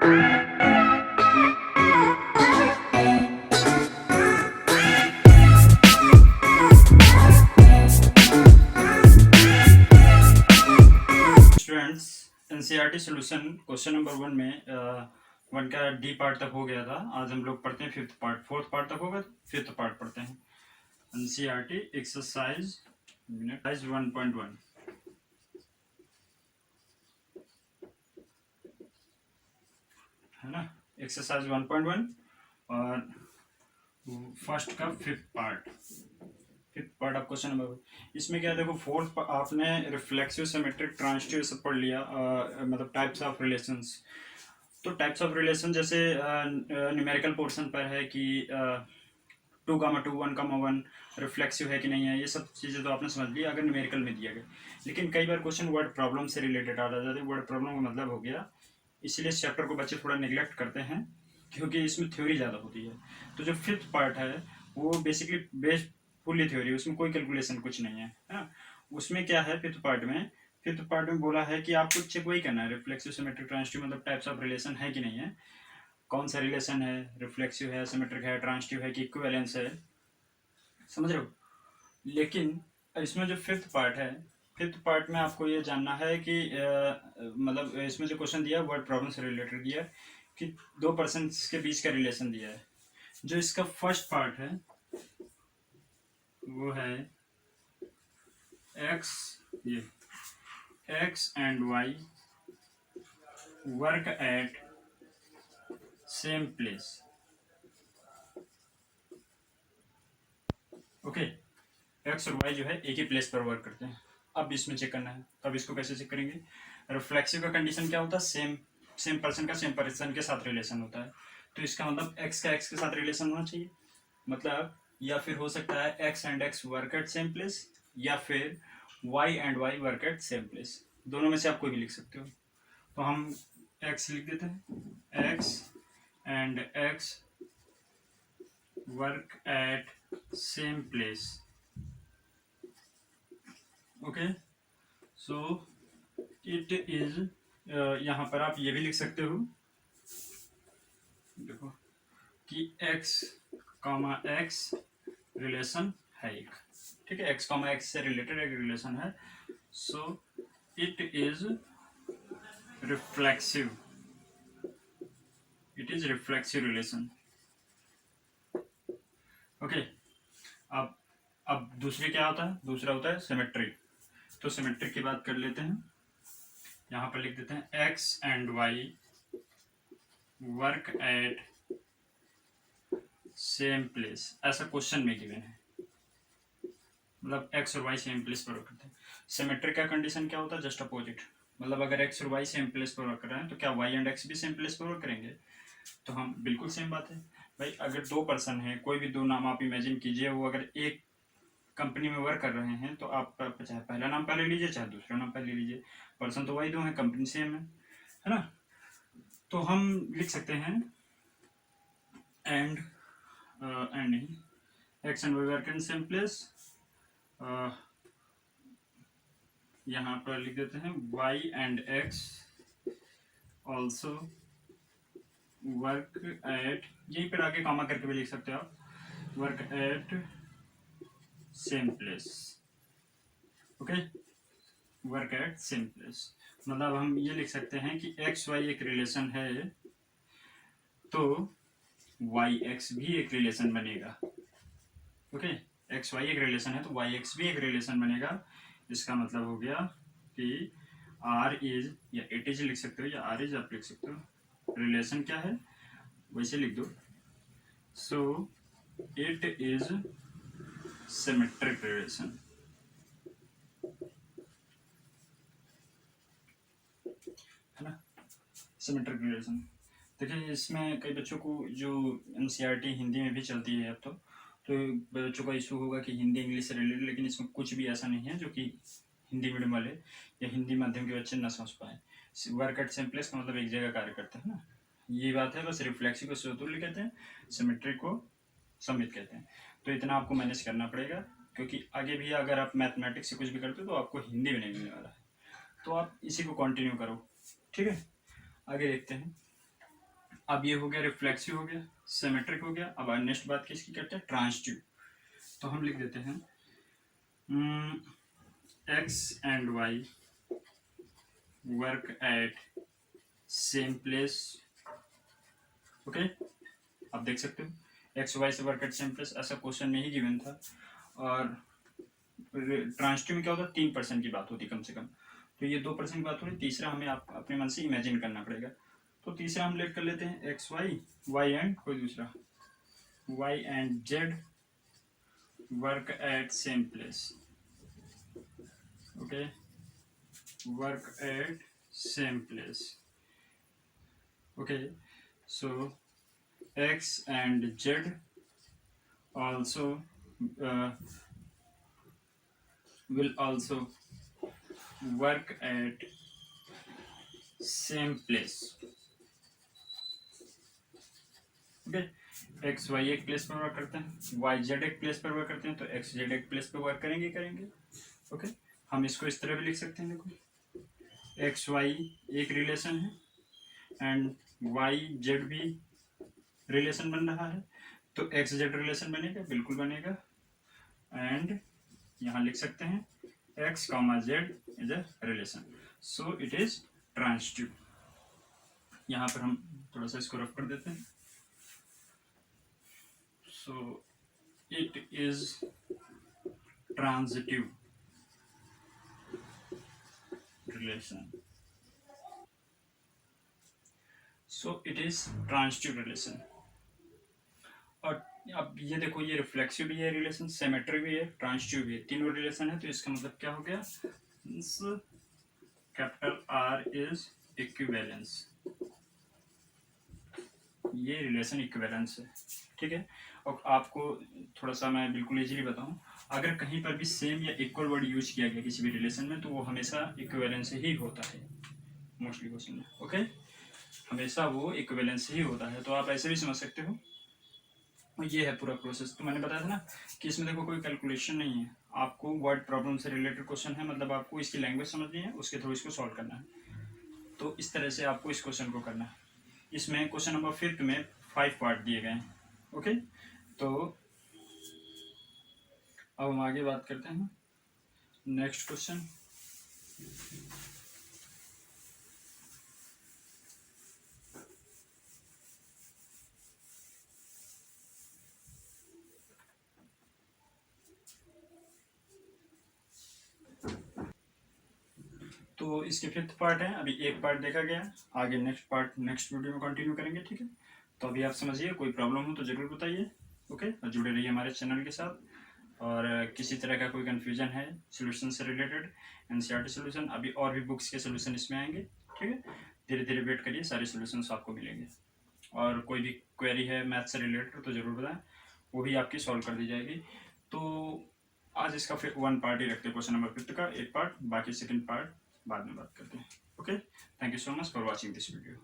Students, NCERT solution question number 1 में one का D part तक हो गया था। आज हम लोग पढ़ते हैं फोर्थ पार्ट तक होगा, फिफ्थ पार्ट पढ़ते हैं। एनसीईआरटी एक्सरसाइज 1.1 है ना, एक्सरसाइज 1.1 और फर्स्ट का fifth part of question number. इसमें क्या है, देखो फोर्थ आपने रिफ्लेक्सिव, सिमेट्रिक, ट्रांजिटिव सब पढ़ लिया, मतलब टाइप्स ऑफ रिलेशंस। तो टाइप्स ऑफ रिलेशन जैसे न्यूमेरिकल पोर्शन पर है कि 2,2 1,1 रिफ्लेक्सिव है कि नहीं है, ये सब चीज़ें तो आपने समझ लिया अगर न्यूमेरिकल में दिया गया। लेकिन कई बार क्वेश्चन वर्ड प्रॉब्लम से रिलेटेड आ जाते हैं। वर्ड प्रॉब्लम का मतलब हो गया, इसीलिए इस चैप्टर को बच्चे थोड़ा निगलेक्ट करते हैं क्योंकि इसमें थ्योरी ज़्यादा होती है। तो जो फिफ्थ पार्ट है वो बेसिकली बेस्ड फुल्ली थ्योरी, उसमें कोई कैलकुलेशन कुछ नहीं है ना। उसमें क्या है, फिफ्थ पार्ट में बोला है कि आपको चेक वही करना है, रिफ्लेक्सिव, सिमेट्रिक, ट्रांजिटिव, मतलब टाइप्स ऑफ रिलेशन है कि नहीं है, कौन सा रिलेशन है, रिफ्लेक्सिव है, सिमेट्रिक है, ट्रांजिटिव है कि इक्विवेलेंस है, समझ रहे हो। लेकिन इसमें जो फिफ्थ पार्ट में आपको ये जानना है कि मतलब इसमें जो क्वेश्चन दिया है वर्ड प्रॉब्लम से रिलेटेड दिया है कि दो पर्सन के बीच का रिलेशन दिया है। जो इसका फर्स्ट पार्ट है वो है X and Y work at same place. Okay, X और वाई जो है एक ही प्लेस पर वर्क करते हैं। अब इसमें चेक करना है, अब इसको कैसे चेक करेंगे। रिफ्लेक्सिव का कंडीशन क्या होता है, सेम पर्सन के साथ रिलेशन होता है। तो इसका मतलब एक्स का एक्स के साथ रिलेशन होना चाहिए, मतलब या फिर हो सकता है X and X work at same place, या फिर Y and Y work at same place. दोनों में से आप कोई भी लिख सकते हो। तो हम एक्स लिख देते हैं, X and X work at same place. Okay, so it is, यहाँ पर आप ये भी लिख सकते हो, देखो कि x कॉमा एक्स रिलेशन है एक, ठीक है, x कॉमा एक्स से रिलेटेड एक रिलेशन है। So it is reflexive, relation. Okay, अब दूसरी क्या होता है, दूसरा होता है सिमेट्रिक। तो सिमेट्रिक की बात कर लेते हैं। यहाँ पर लिख देते हैं X and Y work at same place, ऐसा क्वेश्चन में गिवन है, मतलब एक्स और वाई सेम प्लेस पर वर्क करते हैं। सिमेट्रिक का कंडीशन क्या होता है, जस्ट अपोजिट, मतलब अगर एक्स और वाई सेम प्लेस पर वर्क कर रहे हैं तो क्या वाई एंड एक्स भी सेम प्लेस पर वर्क करेंगे। तो हम बिल्कुल सेम बात है भाई, अगर दो पर्सन है, कोई भी दो नाम आप इमेजिन कीजिए, वो अगर एक कंपनी में वर्क कर रहे हैं तो आप चाहे पहला नाम पहले लीजिए चाहे दूसरा नाम पहले लीजिए, पर्सन तो वही दो है, कंपनी सेम है ना। तो हम लिख सकते हैं एंड नहीं, X and Y work in same place. यहाँ पर लिख देते हैं Y and X also work at, यहीं पर आगे कॉमा करके भी लिख सकते हो आप, work at same place. Okay, work at same place, मतलब हम ये लिख सकते हैं कि एक्स वाई एक रिलेशन है तो वाई एक्स भी एक रिलेशन बनेगा। ओके, एक्स वाई एक रिलेशन है तो वाई एक्स भी एक रिलेशन बनेगा। इसका मतलब हो गया कि आर इज, या इट इज लिख सकते हो, या आर इज आप लिख सकते हो, रिलेशन क्या है वैसे लिख दो। So it is symmetric relation, है ना, सिमेट्रिक रिलेशन। देखिए इसमें कई बच्चों को जो एनसीईआरटी हिंदी में भी चलती है अब तो बच्चों का इशू होगा कि हिंदी इंग्लिश से रिलेटेड, लेकिन इसमें कुछ भी ऐसा नहीं है जो कि हिंदी मीडियम वाले या हिंदी माध्यम के बच्चे ना समझ पाए। वर्क एट सेम प्लेस का मतलब एक जगह कार्य करते हैं ना, ये बात है। बस रिफ्लेक्सिव को स्वतुल्य कहते हैं, सिमेट्रिक को सममित कहते हैं। तो इतना आपको मैनेज करना पड़ेगा, क्योंकि आगे भी अगर आप मैथमेटिक्स से कुछ भी करते हो तो आपको हिंदी में नहीं मिलने वाला है। तो आप इसी को कंटिन्यू करो, ठीक है। आगे देखते हैं, अब ये हो गया रिफ्लेक्सिव, हो गया सिमेट्रिक, हो गया। अब नेक्स्ट बात किसकी करते हैं, ट्रांजिटिव। तो हम लिख देते हैं X and Y work at same place. Okay, आप देख सकते हो एक्स वाई से वर्क एट सेम प्लेस, ऐसा क्वेश्चन में ही गिवन था। और ट्रांजिटिव में क्या होता है, 3% की बात होती कम से कम, तो ये 2% की बात हो रही। तीसरा हमें आप अपने मन से इमेजिन करना पड़ेगा। तो तीसरा हम लेट कर लेते हैं एक्स वाई, वाई एंड कोई दूसरा, Y and Z work at same place. Okay, work at same place. Okay, so x and z also will also work at same place. Okay, X Y एक place पर work करते हैं, Y Z एक place पर work करते हैं, तो X Z एक प्लेस पर वर्क करेंगे करेंगे। ओके, हम इसको इस तरह भी लिख सकते हैं, देखो एक्स वाई एक रिलेशन है एंड वाई जेड भी रिलेशन बन रहा है, तो एक्स जेड रिलेशन बनेगा, बिल्कुल बनेगा। एंड यहाँ लिख सकते हैं x comma Z is a relation, so it is transitive. यहाँ पर हम थोड़ा सा इसको रफ कर देते हैं। So it is transitive relation. So it is transitive relation. और अब ये देखो, ये रिफ्लेक्सिव भी है रिलेशन, सिमेट्रिक भी है, ट्रांजिटिव भी है, तीनों रिलेशन है। तो इसका मतलब क्या हो गया, कैपिटल आर इज इक्विवेलेंस, ये रिलेशन इक्विवेलेंस है, ठीक है। और आपको थोड़ा सा मैं बिल्कुल इजीली बताऊं, अगर कहीं पर भी सेम या इक्वल वर्ड यूज किया गया किसी भी रिलेशन में, तो वो हमेशा इक्विवेलेंस ही होता है मोस्टली क्वेश्चन में। ओके, हमेशा वो इक्विवेलेंस ही होता है, तो आप ऐसे भी समझ सकते हो। और ये है पूरा प्रोसेस। तो मैंने बताया था ना कि इसमें देखो कोई कैलकुलेशन नहीं है, आपको वर्ड प्रॉब्लम से रिलेटेड क्वेश्चन है, मतलब आपको इसकी लैंग्वेज समझनी है, उसके थ्रू इसको सॉल्व करना है। तो इस तरह से आपको इस क्वेश्चन को करना है। इसमें क्वेश्चन नंबर 5 में 5 पार्ट दिए गए हैं। ओके, तो अब हम आगे बात करते हैं नेक्स्ट क्वेश्चन। तो इसके 5th पार्ट है, अभी एक पार्ट देखा गया, आगे नेक्स्ट पार्ट नेक्स्ट वीडियो में कंटिन्यू करेंगे, ठीक है। तो अभी आप समझिए, कोई प्रॉब्लम हो तो ज़रूर बताइए। ओके, और जुड़े रहिए हमारे चैनल के साथ। और किसी तरह का कोई कन्फ्यूजन है सोल्यूशन से रिलेटेड, एनसीईआरटी सोल्यूशन, अभी और भी बुक्स के सोल्यूशन इसमें आएंगे, ठीक है। धीरे धीरे वेट करिए, सारे सोल्यूशन आपको मिलेंगे। और कोई भी क्वेरी है मैथ से रिलेटेड तो ज़रूर बताएं, वो भी आपकी सॉल्व कर दी जाएगी। तो आज इसका फिर 1 पार्ट ही रखते हैं, क्वेश्चन नंबर 5 का एक पार्ट, बाकी सेकंड पार्ट बाद में बात करते हैं। Okay, thank you so much for watching this video.